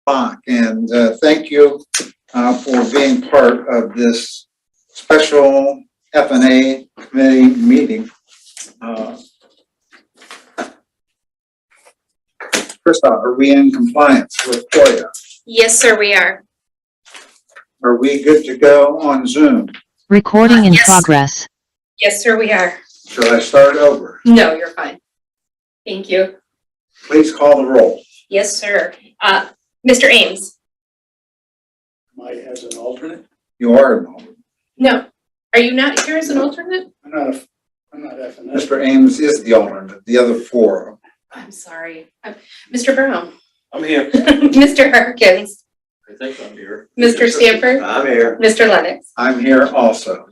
And thank you for being part of this special F&A committee meeting. First off, are we in compliance with FOIA? Yes, sir, we are. Are we good to go on Zoom? Recording in Yes. progress. Yes, sir, we are. Should I start over? No, you're fine. Thank you. Please call the roll. Yes, sir. Mr. Ames? Am I as an alternate? You are involved. No. Are you not here as an alternate? I'm not FNS. Mr. Ames is the alternate, the other four. I'm sorry. Mr. Brown? I'm here. Mr. Harkins? I think I'm here. Mr. Stanford? I'm here. Mr. Lennox? I'm here also.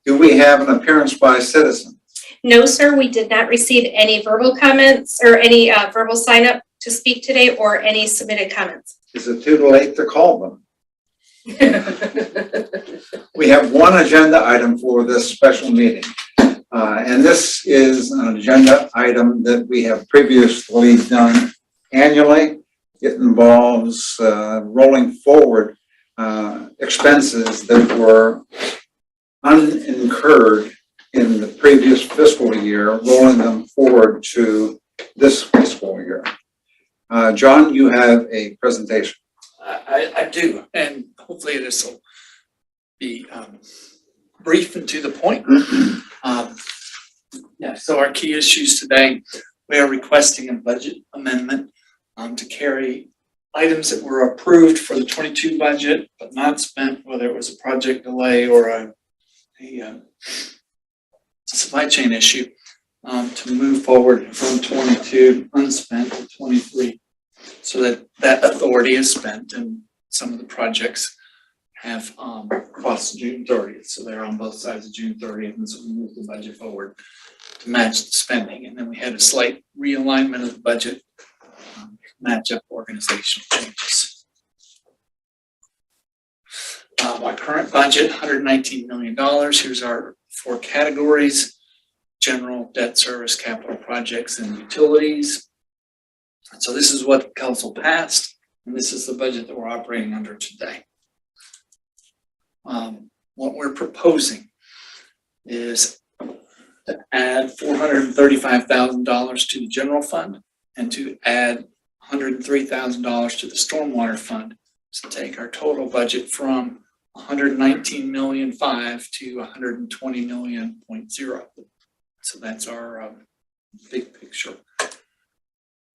Do we have an appearance by citizen? No, sir, we did not receive any verbal comments or any verbal sign up to speak today or any submitted comments. Is it too late to call them? We have one agenda item for this special meeting. And this is an agenda item that we have previously done annually. It involves rolling forward expenses that were unincurred in the previous fiscal year, rolling them forward to this fiscal year. John, you have a presentation. I do, and hopefully this will be brief and to the point. So our key issues today, we are requesting a budget amendment to carry items that were approved for the 22 budget but not spent, whether it was a project delay or a supply chain issue, to move forward from 22 unspent to 23, so that authority is spent and some of the projects have crossed June 30th, so they're on both sides of June 30th, and so we moved the budget forward to match the spending, and then we had a slight realignment of the budget to match up organizational changes. Our current budget, $119 million. Here's our four categories: general, debt service, capital projects, and utilities. And so this is what the council passed, and this is the budget that we're operating under today. What we're proposing is to add $435,000 to the general fund and to add $103,000 to the stormwater fund, to take our total budget from $119.5 million to $120.0 million. So that's our big picture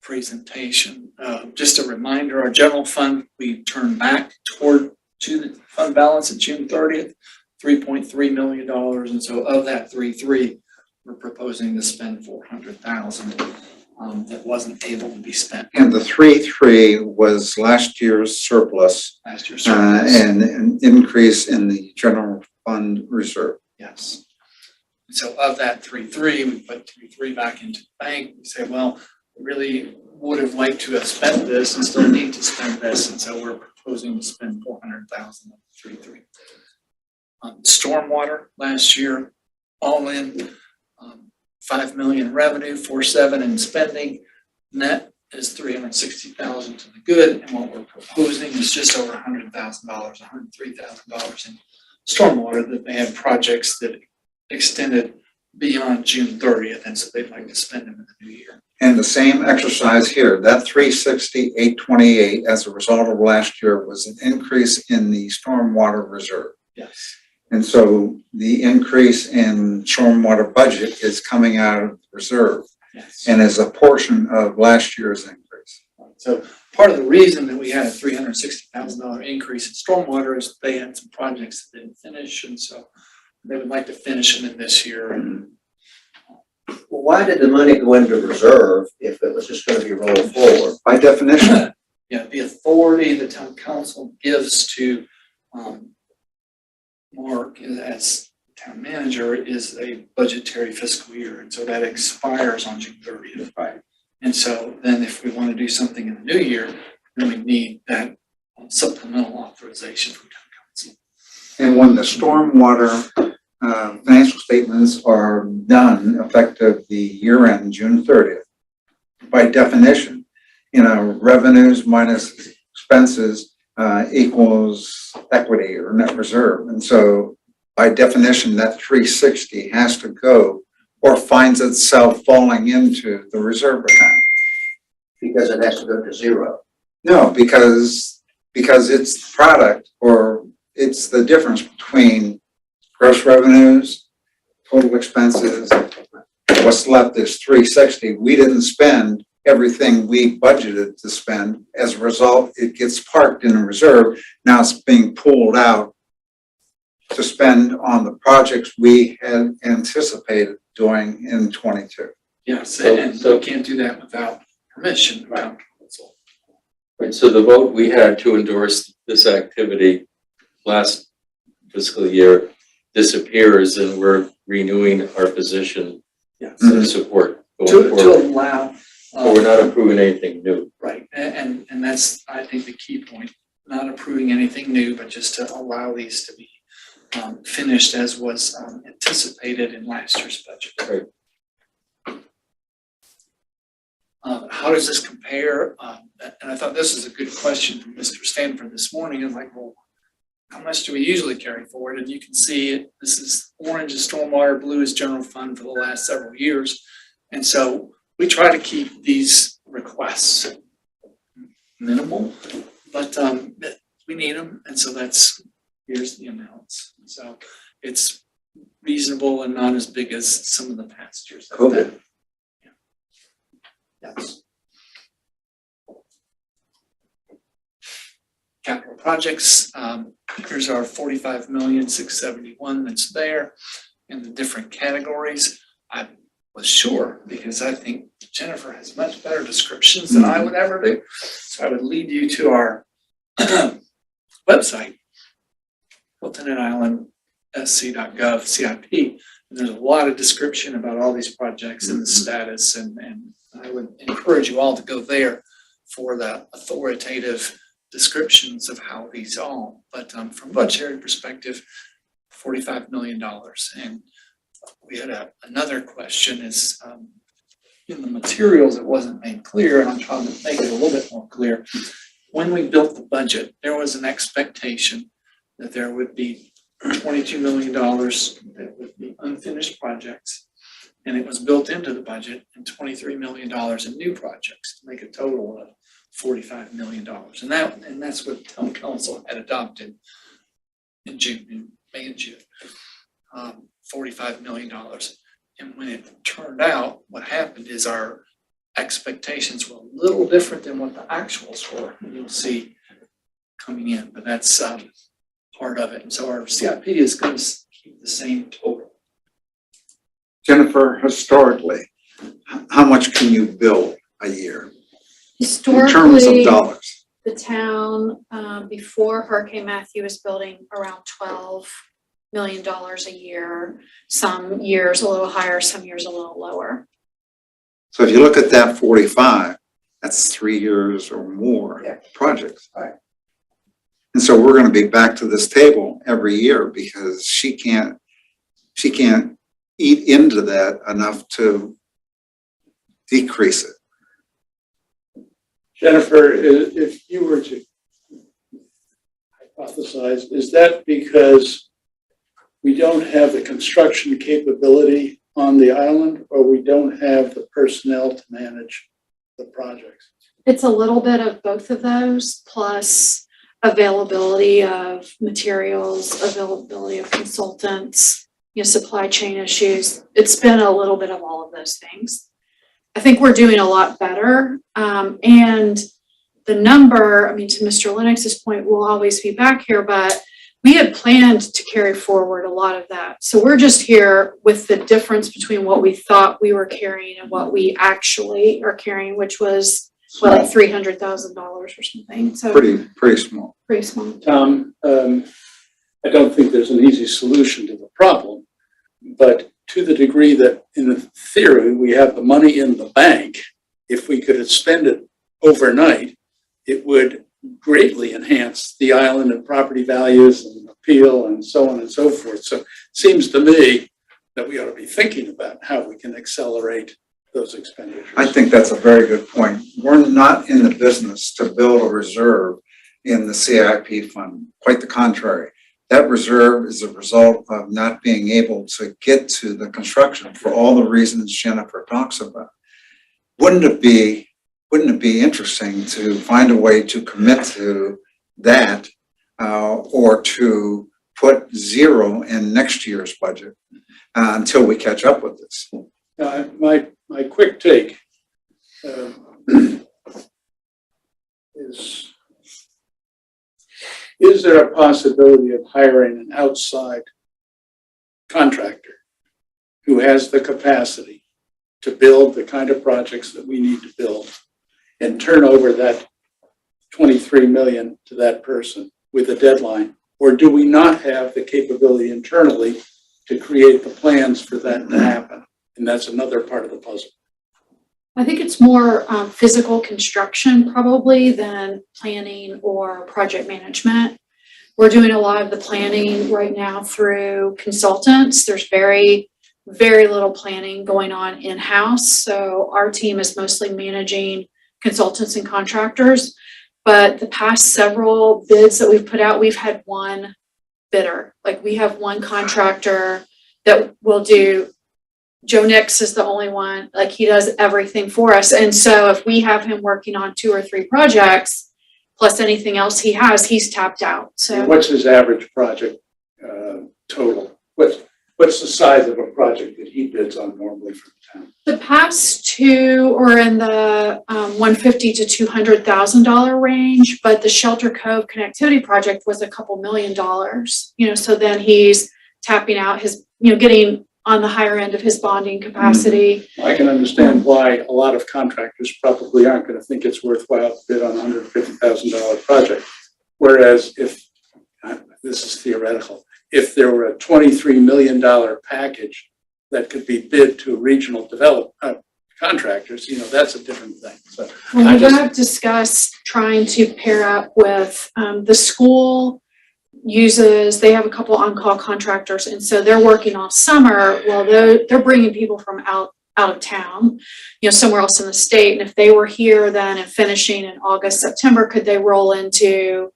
presentation. Just a reminder, our general fund, we turn back to the fund balance at June 30th, $3.3 million. And so of that 3.3, we're proposing to spend $400,000 that wasn't able to be spent. And the 3.3 was last year's surplus. Last year's surplus. And an increase in the general fund reserve. Yes. So of that 3.3, we put 3.3 back into the bank. We say, well, we really would have liked to have spent this and still need to spend this. And so we're proposing to spend $400,000 of 3.3. Stormwater last year, all in, $5 million revenue, 4.7 in spending. Net is $360,000 to the good, and what we're proposing is just over $100,000, $103,000 in stormwater, that they had projects that extended beyond June 30th, and so they'd like to spend them in the new year. And the same exercise here, that 360, 828 as a result of last year was an increase in the stormwater reserve. Yes. And so the increase in stormwater budget is coming out of the reserve Yes. and is a portion of last year's increase. So part of the reason that we had a $360,000 increase in stormwater is they had some projects that didn't finish, and so they would like to finish them in this year. And Well, why did the money go into reserve if it was just going to be rolled forward? By definition, the authority the town council gives to Mark as town manager is a budgetary fiscal year, and so that expires on June 30th. Right. And so then if we want to do something in the new year, then we need that supplemental authorization from town council. and when the stormwater financial statements are done effective the year end, June 30th, by definition, revenues minus expenses equals equity or net reserve. And so by definition, that 360 has to go or finds itself falling into the reserve account. Because it has to go to zero. No, because it's product, or it's the difference between gross revenues, total expenses. What's left is 360. We didn't spend everything we budgeted to spend. As a result, it gets parked in a reserve. Now it's being pulled out to spend on the projects we had anticipated doing in 22. Yes, and so we can't do that without permission. Right. Right, so the vote we had to endorse this activity last fiscal year disappears, and we're renewing our position Yes. of support To going forward. allow. But we're not approving anything new. Right, and that's, I think, the key point, not approving anything new, but just to allow these to be finished as was anticipated in last year's budget. Right. How does this compare? And I thought this was a good question from Mr. Stanford this morning. It's like, well, how much do we usually carry forward? And you can see this is orange is stormwater, blue is general fund for the last several years. And so we try to keep these requests minimal, but we need them. And so here's the amounts. So it's reasonable and not as big as some of the past years. COVID. Yes. Capital projects, here's our 45,671,000 that's there in the different categories. I was sure, because I think Jennifer has much better descriptions than I would ever do. So I would lead you to our website, Hilton and Island sc.gov CIP. And there's a lot of description about all these projects and the status, and I would encourage you all to go there for the authoritative descriptions of how these all, but from a budgetary perspective, $45 million. And we had another question is, in the materials, it wasn't made clear, and I'm trying to make it a little bit more clear. When we built the budget, there was an expectation that there would be $22 million that would be unfinished projects. And it was built into the budget, and $23 million in new projects to make a total of $45 million. And that's what town council had adopted in May and June, $45 million. And when it turned out, what happened is our expectations were a little different than what the actuals were. And you'll see coming in, but that's part of it. And so our CIP is going to keep the same total. Jennifer, historically, how much can you build a year in terms of Historically, dollars? the town, before Hurricane Matthew was building around $12 million a year. Some years a little higher, some years a little lower. So if you look at that 45, that's 3 years or more projects. Right. And so we're going to be back to this table every year because she can't eat into that enough to decrease it. Jennifer, if you were to hypothesize, is that because we don't have the construction capability on the island, or we don't have the personnel to manage the projects? It's a little bit of both of those, plus availability of materials, availability of consultants, supply chain issues. It's been a little bit of all of those things. I think we're doing a lot better. And the number, to Mr. Lennox's point, we'll always be back here, but we had planned to carry forward a lot of that. So we're just here with the difference between what we thought we were carrying and what we actually are carrying, which was like $300,000 or something. So Pretty small. pretty small. Tom, I don't think there's an easy solution to the problem, but to the degree that in theory we have the money in the bank, if we could spend it overnight, it would greatly enhance the island and property values and appeal and so on and so forth. So it seems to me that we ought to be thinking about how we can accelerate those expenditures. I think that's a very good point. We're not in the business to build a reserve in the CIP fund. Quite the contrary. That reserve is a result of not being able to get to the construction for all the reasons Jennifer talks about. Wouldn't it be interesting to find a way to commit to that, or to put zero in next year's budget until we catch up with this? My quick take is there a possibility of hiring an outside contractor who has the capacity to build the kind of projects that we need to build and turn over that 23 million to that person with a deadline? Or do we not have the capability internally to create the plans for that to happen? And that's another part of the puzzle. I think it's more physical construction probably than planning or project management. We're doing a lot of the planning right now through consultants. There's very, very little planning going on in-house. So our team is mostly managing consultants and contractors. But the past several bids that we've put out, we've had one bidder. Like we have one contractor that will do. Joe Nix is the only one, like he does everything for us. And so if we have him working on 2 or 3 projects, plus anything else he has, he's tapped out. So What's his average project total? What's the size of a project that he bids on normally for the town? the past 2 are in the $150,000 to $200,000 range, but the Shelter Cove connectivity project was a couple $1 million, so then he's tapping out his, getting on the higher end of his bonding capacity. I can understand why a lot of contractors probably aren't going to think it's worthwhile to bid on a $150,000 project. Whereas if, this is theoretical, if there were a $23 million package that could be bid to regional contractors, that's a different thing. So Well, we have discussed trying to pair up with the school they have a couple on-call contractors, and so they're working all summer while they're bringing people from out of town, somewhere else in the state. And if they were here then and finishing in August, September, could they roll into,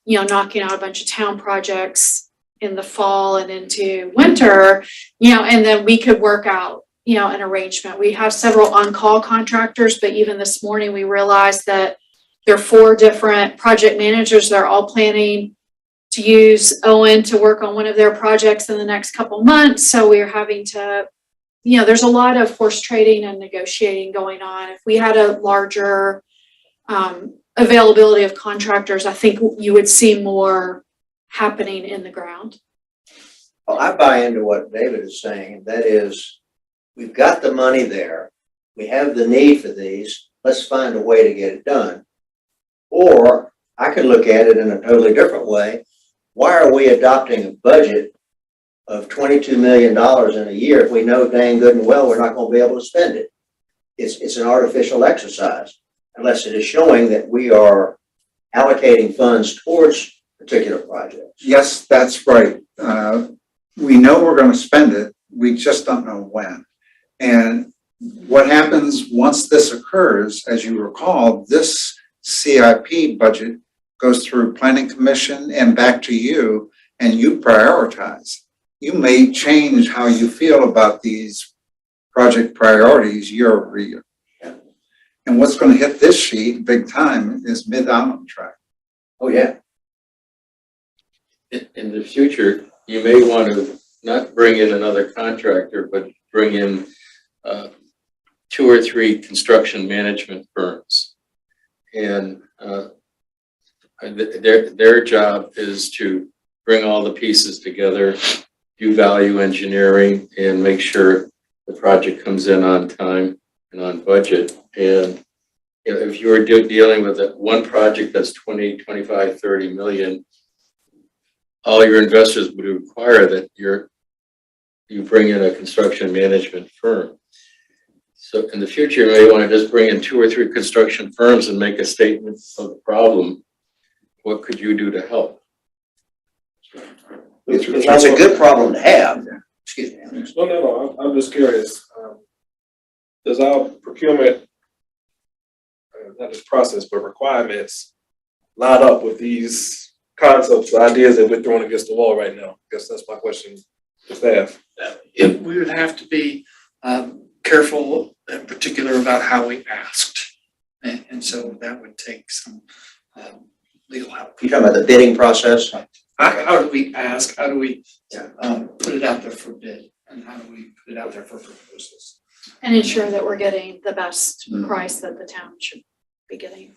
knocking out a bunch of town projects in the fall and into winter, and then we could work out, an arrangement. We have several on-call contractors, but even this morning we realized that there are 4 different project managers that are all planning to use Owen to work on one of their projects in the next couple months. So we're having to, there's a lot of horse trading and negotiating going on. If we had a larger availability of contractors, I think you would see more happening in the ground. Well, I buy into what David is saying, and that is, we've got the money there. We have the need for these. Let's find a way to get it done. Or I could look at it in a totally different way. Why are we adopting a budget of $22 million in a year if we know dang good and well we're not going to be able to spend it? It's an artificial exercise, unless it is showing that we are allocating funds towards particular projects. Yes, that's right. We know we're going to spend it. We just don't know when. And what happens once this occurs, as you recall, this CIP budget goes through Planning Commission and back to you, and you prioritize. You may change how you feel about these project priorities year over year. And what's going to hit this sheet big time is Mid-Island Track. Oh, yeah. In the future, you may want to not bring in another contractor, but bring in 2 or 3 construction management firms. And their job is to bring all the pieces together, do value engineering, and make sure the project comes in on time and on budget. And if you were dealing with one project that's 20, 25, 30 million, all your investors would require that you bring in a construction management firm. So in the future, you may want to just bring in 2 or 3 construction firms and make a statement of the problem. What could you do to help? It's a good problem to have. Excuse me. No, I'm just curious. Does our procurement, not just process, but requirements line up with these concepts, ideas that we're throwing against the wall right now? I guess that's my question to staff. We would have to be careful in particular about how we asked. And so that would take some legal help. You talking about the bidding process? How do we ask? How do we Yeah. put it out there for bid? And how do we put it out there for proposals? And ensure that we're getting the best price that the town should be getting.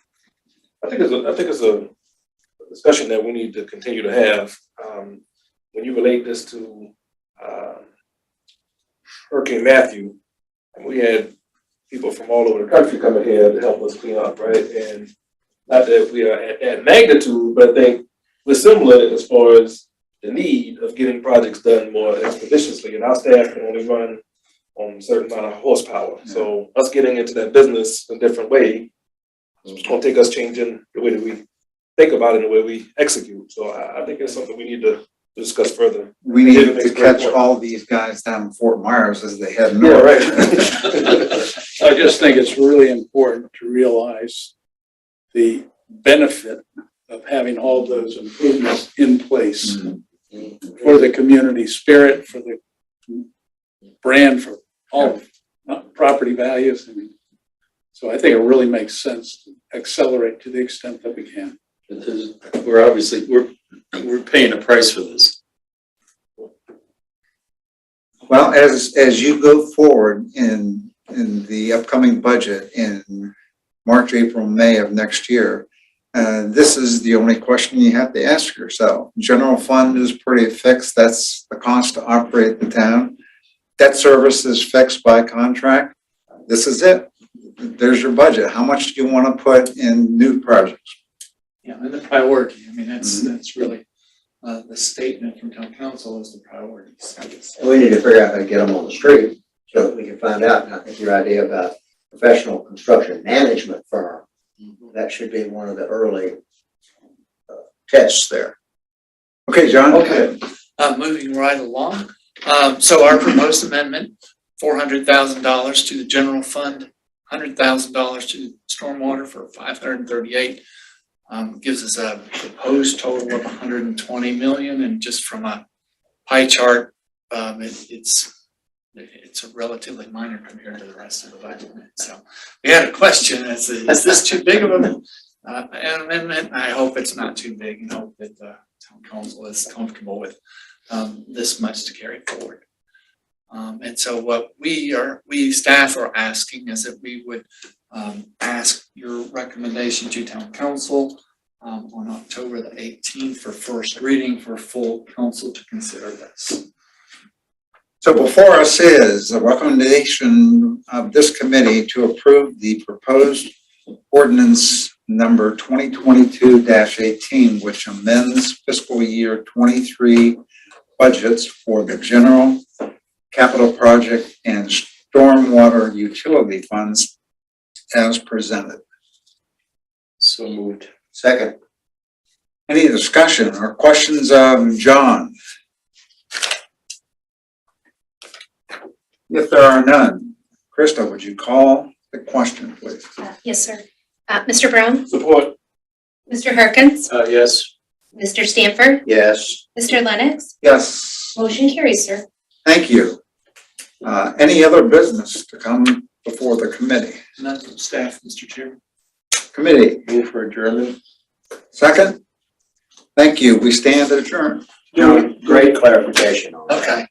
I think it's a discussion that we need to continue to have. When you relate this to Hurricane Matthew, we had people from all over the country coming here to help us clean up, right? And not that we are at magnitude, but I think we're similar as far as the need of getting projects done more expeditiously, and our staff can only run on a certain amount of horsepower. So us getting into that business a different way, it's gonna take us changing the way that we think about it and the way we execute. So I think it's something we need to discuss further. We need to catch all these guys down in Fort Myers as they head north. Yeah, right. I just think it's really important to realize the benefit of having all those improvements in place for the community spirit, for the brand, for all property values. I mean, so I think it really makes sense to accelerate to the extent that we can. We're paying a price for this. Well, as you go forward in the upcoming budget in March, April, May of next year, this is the only question you have to ask yourself. General fund is pretty fixed. That's the cost to operate the town. Debt service is fixed by contract. This is it. There's your budget. How much do you want to put in new projects? Yeah, and the priority, I mean, that's really the statement from town council is the priorities. We need to figure out how to get them on the street so that we can find out. And I think your idea about professional construction management firm, that should be one of the early tests there. Okay, John? Okay, moving right along. So our proposed amendment, $400,000 to the general fund, $100,000 to stormwater for 538. Gives us a proposed total of 120 million, and just from a pie chart, it's a relatively minor compared to the rest of the budget. So we had a question: is this too big of an amendment? I hope it's not too big, and hope that the town council is comfortable with this much to carry forward. And so what we staff are asking is that we would ask your recommendation to town council on October the 18th for first reading for full council to consider this. So before us is a recommendation of this committee to approve the proposed ordinance number 2022-18, which amends fiscal year 23 budgets for the general, capital project, and stormwater utility funds as presented. So moved. Second. Any discussion or questions of John? If there are none, Krista, would you call the question, please? Yes, sir. Mr. Brown? Support. Mr. Harkins? Yes. Mr. Stanford? Yes. Mr. Lennox? Yes, Motion carries, sir. thank you. Any other business to come before the committee? None from staff, Mr. Chairman. Committee, Move for adjournment. second? Thank you. We stand adjourned. Great clarification on that. Okay.